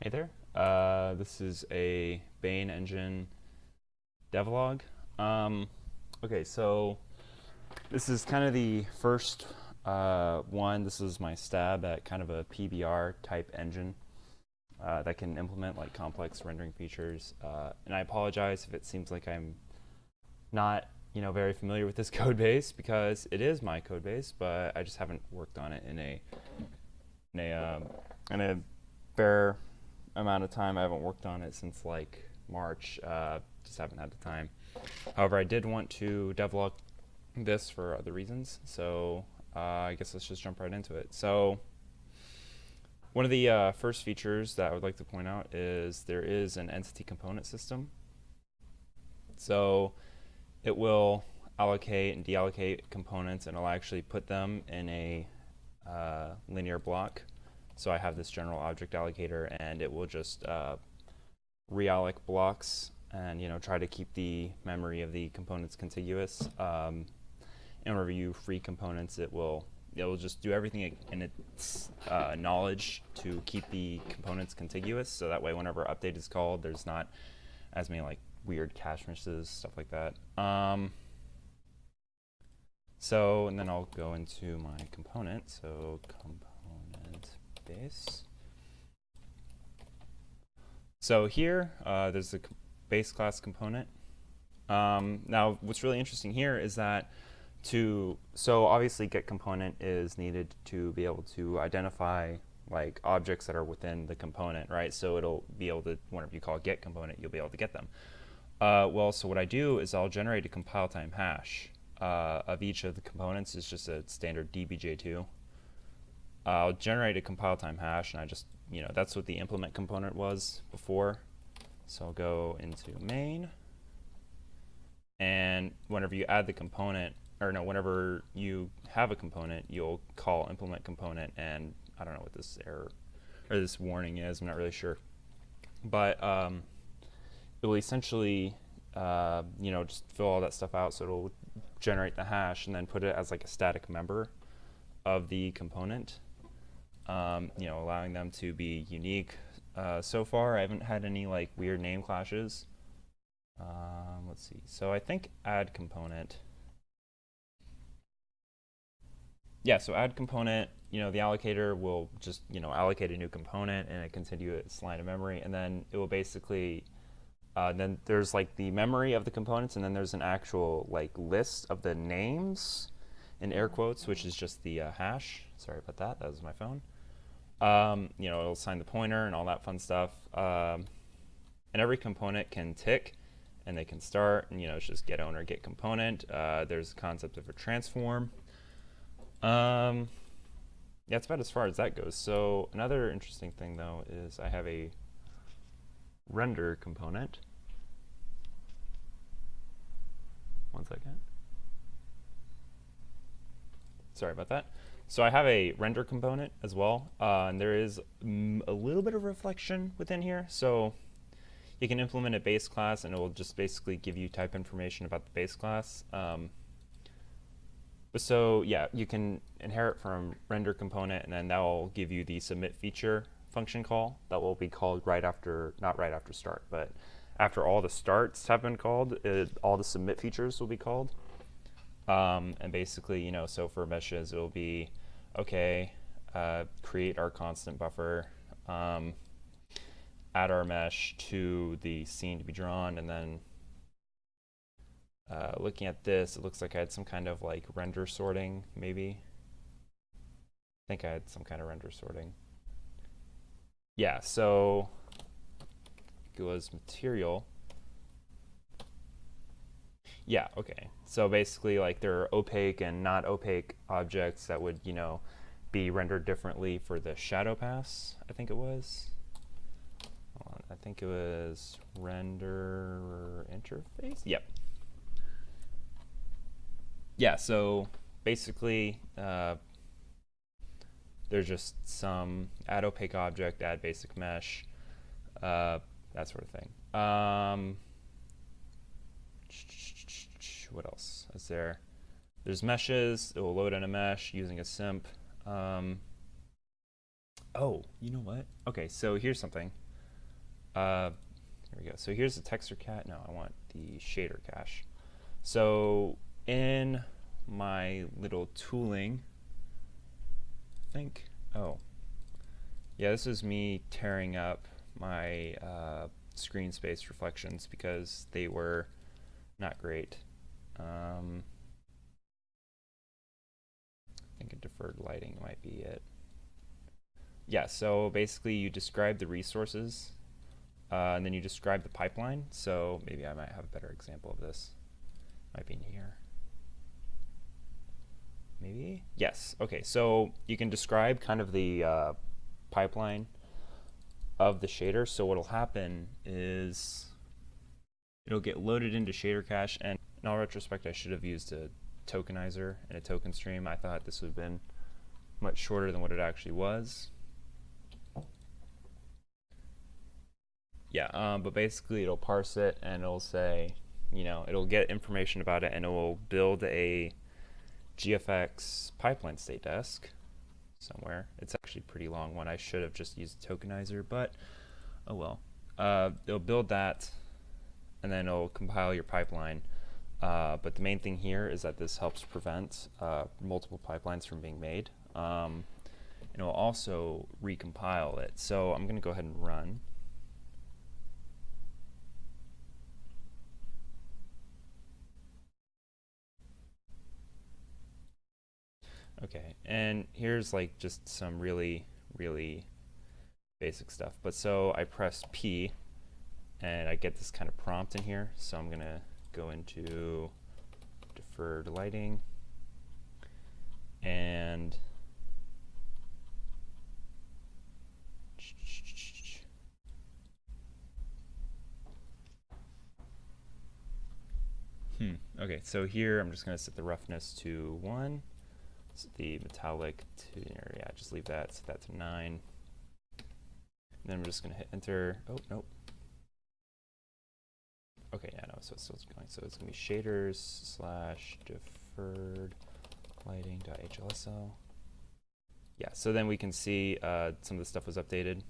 Hey there. This is a Bane Engine devlog. Okay, so this is kind of the first one. This is my stab at kind of a PBR type engine that can implement like complex rendering features. And I apologize if it seems like I'm not very familiar with this code base because it is my code base, but I just haven't worked on it in a in a fair amount of time. I haven't worked on it since like March. Just haven't had the time. However, I did want to devlog this for other reasons, so I guess let's just jump right into it. So one of the first features that I would like to point out is there is an entity component system. So it will allocate and deallocate components, and it'll actually put them in a linear block. So I have this general object allocator, and it will just reallocate blocks and try to keep the memory of the components contiguous. And whenever you free components, it will just do everything in its knowledge to keep the components contiguous. So that way, whenever update is called, there's not as many like weird cache misses, stuff like that. And then I'll go into my component. So component base. So here, there's the base class component. Now, what's really interesting here is that so obviously get component is needed to be able to identify like objects that are within the component, right? So it'll be able to, whenever you call get component, you'll be able to get them. So what I do is I'll generate a compile time hash of each of the components. It's just a standard dbj2. I'll generate a compile time hash, and I just, that's what the implement component was before. So I'll go into main, and whenever you add the component, or no, whenever you have a component, you'll call implement component, and I don't know what this error or this warning is. I'm not really sure, but it will essentially, just fill all that stuff out. So it'll generate the hash and then put it as like a static member of the component. Allowing them to be unique. So far, I haven't had any like weird name clashes. Let's see. So I think add component. Yeah, so add component, the allocator will just, allocate a new component in a continuous line of memory, and then it will basically, then there's like the memory of the components, and then there's an actual like list of the names in air quotes, which is just the hash. Sorry about that. That was my phone. It'll assign the pointer and all that fun stuff. And every component can tick, and they can start, and it's just get owner, get component. There's a concept of a transform. Yeah, it's about as far as that goes. So another interesting thing though is I have a render component. One second. Sorry about that. So I have a render component as well, and there is a little bit of reflection within here. So you can implement a base class, and it will just basically give you type information about the base class. So yeah, you can inherit from render component, and then that will give you the submit feature function call that will be called right after, not right after start, but after all the starts have been called, all the submit features will be called. And basically, so for meshes, it will be, okay, create our constant buffer, add our mesh to the scene to be drawn, and then looking at this, it looks like I had some kind of like render sorting, maybe. I think I had some kind of render sorting. Yeah, so it was material. Yeah, okay. So basically, like, there are opaque and not opaque objects that would, be rendered differently for the shadow pass, I think it was. Hold on, I think it was render interface. Yep. Yeah, so basically, there's just some add opaque object, add basic mesh, that sort of thing. What else is there? There's meshes. It will load in a mesh using a simp. Oh, you know what? Okay, so here's something. Here we go. So here's the texture cat. No, I want the shader cache. So in my little tooling, I think, oh, yeah, this is me tearing up my screen space reflections because they were not great. I think a deferred lighting might be it. Yeah, so basically you describe the resources and then you describe the pipeline. So maybe I might have a better example of this. Might be in here. Maybe? Yes. Okay, so you can describe kind of the pipeline of the shader. So what'll happen is it'll get loaded into shader cache, and in all retrospect I should have used a tokenizer and a token stream. I thought this would have been much shorter than what it actually was. Yeah, but basically it'll parse it and it'll say, you know, it'll get information about it and it will build a GFX pipeline state desk somewhere. It's actually a pretty long one. I should have just used a tokenizer, but oh well. It'll build that and then it'll compile your pipeline. But the main thing here is that this helps prevent multiple pipelines from being made. And it'll also recompile it. So I'm going to go ahead and run. Okay, and here's like just some really basic stuff. But so I press P and I get this kind of prompt in here. So I'm gonna go into deferred lighting and okay, so here I'm just gonna set the roughness to 1. The metallic to, yeah, just leave that, set that to 9. And then I'm just going to hit enter. Oh, nope. Okay, yeah, no, so it's still going. So it's going to be shaders / deferred lighting.hlsl. Yeah, so then we can see some of the stuff was updated.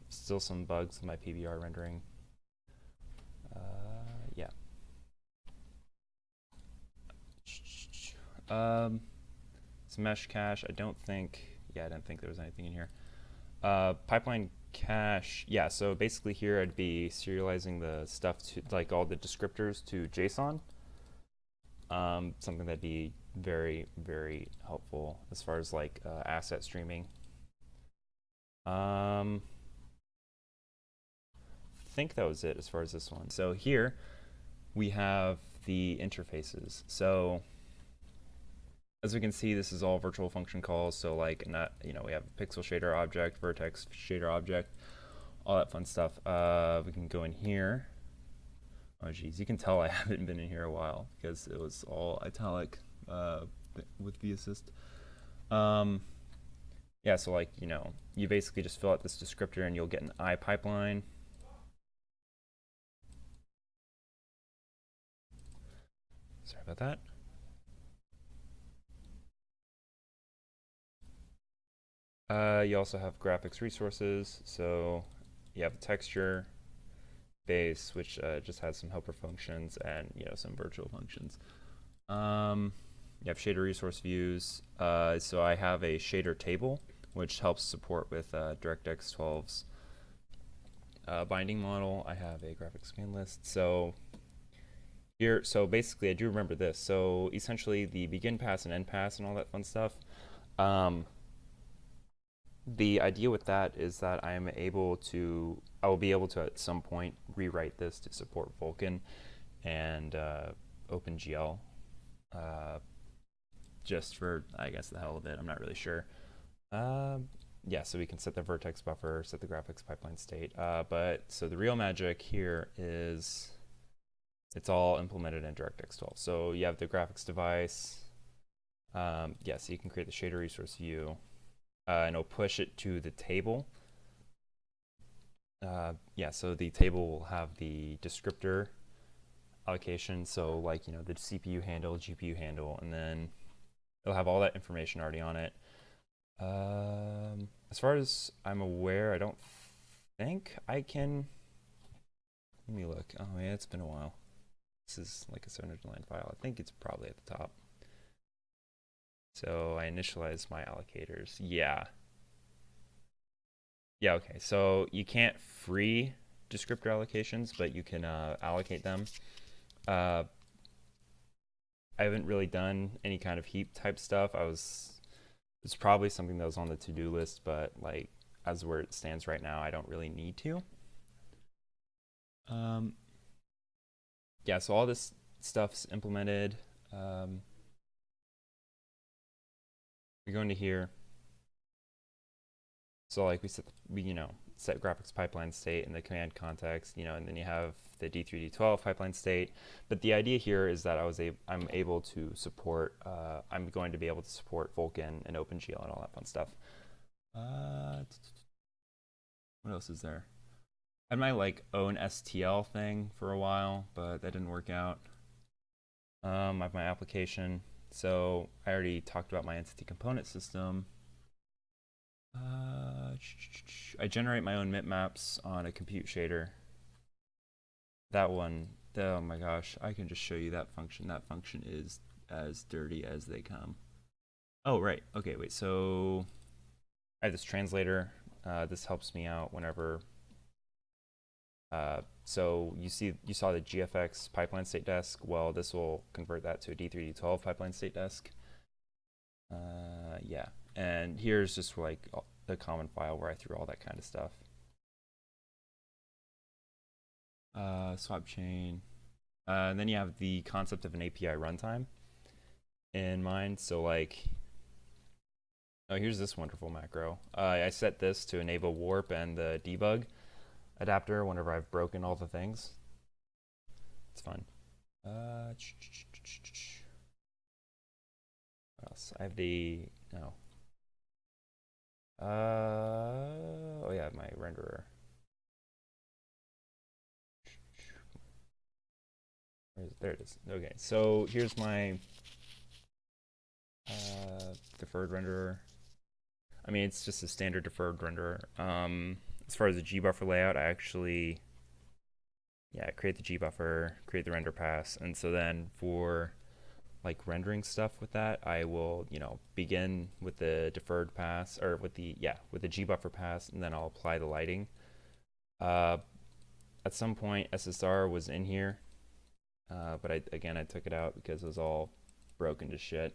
Still some bugs with my PBR rendering. Yeah. Some mesh cache. I didn't think there was anything in here. Pipeline cache. Yeah, so basically here I'd be serializing the stuff to like all the descriptors to JSON. Something that'd be very helpful as far as like asset streaming. I think that was it as far as this one. So here we have the interfaces. So as we can see, this is all virtual function calls. So like, we have a pixel shader object, vertex shader object, all that fun stuff. We can go in here. Oh geez, you can tell I haven't been in here a while because it was all italic with vAssist. Yeah, so like, you basically just fill out this descriptor and you'll get an I pipeline. Sorry about that. You also have graphics resources. So you have the texture base, which just has some helper functions and some virtual functions. You have shader resource views. So I have a shader table, which helps support with DirectX 12's binding model. I have a graphics scan list. So here, so basically I do remember this. So essentially the begin pass and end pass and all that fun stuff. The idea with that is that I will be able to at some point rewrite this to support Vulkan and OpenGL, just for, I guess, the hell of it. I'm not really sure. Yeah, so we can set the vertex buffer, set the graphics pipeline state. So the real magic here is it's all implemented in DirectX 12. So you have the graphics device. So you can create the shader resource view. And it'll push it to the table. So the table will have the descriptor allocation. So like, the CPU handle, GPU handle, and then it'll have all that information already on it. As far as I'm aware, I don't think I can, let me look. Oh yeah, it's been a while. This is like a 700 line file. I think it's probably at the top. So I initialize my allocators. Yeah. Yeah, okay. So you can't free descriptor allocations, but you can allocate them. I haven't really done any kind of heap type stuff. It's probably something that was on the to-do list, but like as where it stands right now, I don't really need to. Yeah, so all this stuff's implemented. We go into here. So like set graphics pipeline state in the command context, and then you have the D3, D12 pipeline state. But the idea here is that I'm able to support, I'm going to be able to support Vulkan and OpenGL and all that fun stuff. What else is there? I had my like own STL thing for a while, but that didn't work out. I have my application. So I already talked about my entity component system. I generate my own mipmaps on a compute shader. That one, oh my gosh, I can just show you that function. That function is as dirty as they come. Oh, right. Okay, wait. So I have this translator. This helps me out whenever. So you saw the GFX pipeline state desk. Well, this will convert that to a D3, D12 pipeline state desk. Yeah, and here's just like the common file where I threw all that kind of stuff. Swap chain. And then you have the concept of an API runtime in mind. So like, oh, here's this wonderful macro. I set this to enable warp and the debug adapter whenever I've broken all the things. It's fun. What else? I have the, no. Oh yeah, my renderer. There it is. Okay, so here's my deferred renderer. I mean, it's just a standard deferred renderer. As far as the gbuffer layout, I actually, create the gbuffer, create the render pass, and so then for like rendering stuff with that, I will, begin with the deferred pass, or with the gbuffer pass, and then I'll apply the lighting. At some point, SSR was in here, but I took it out because it was all broken to shit.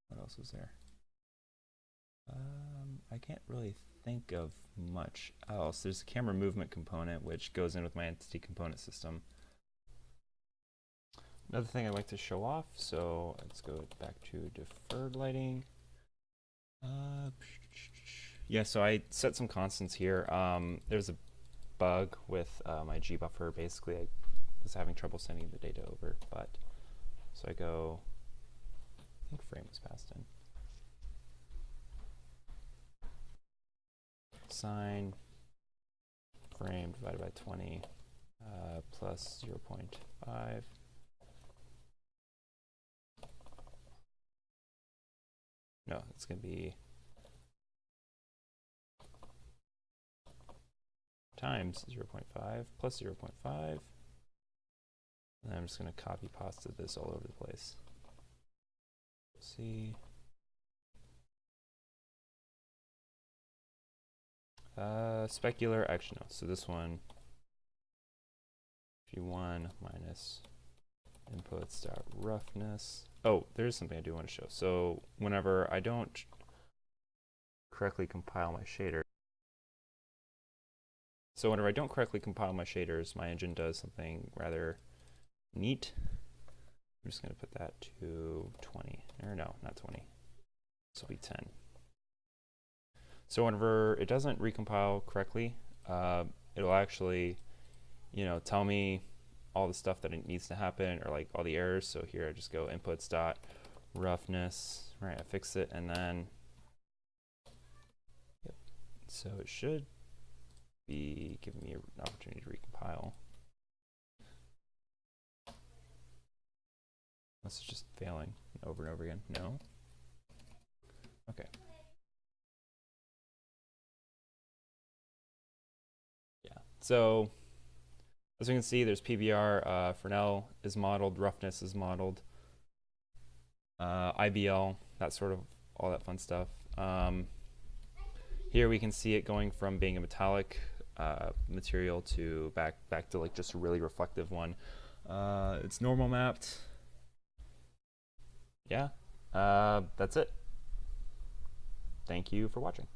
What else was there? I can't really think of much else. There's a camera movement component which goes in with my entity component system. Another thing I'd like to show off, so let's go back to deferred lighting. Yeah, so I set some constants here. There's a bug with my gbuffer. Basically, I was having trouble sending the data over, but so I go, I think frame was passed in. Sine frame divided by 20 plus 0.5. No, it's going to be times 0.5 plus 0.5. And then I'm just going to copy pasta this all over the place. See. Specular, actually no, so this one, G1 minus inputs dot roughness. Oh, there's something I do want to show. So whenever I don't correctly compile my shaders, my engine does something rather neat. I'm just going to put that to 20, or no, not 20. This will be 10. So whenever it doesn't recompile correctly, it'll actually, tell me all the stuff that it needs to happen, or like all the errors. So here I just go inputs dot roughness, right? I fix it, and then, yep. So it should be giving me an opportunity to recompile. This is just failing over and over again. No. Okay. So as we can see, there's PBR, Fresnel is modeled, roughness is modeled, IBL, that sort of all that fun stuff. Here we can see it going from being a metallic material to back to like just a really reflective one. It's normal mapped. Yeah, that's it. Thank you for watching.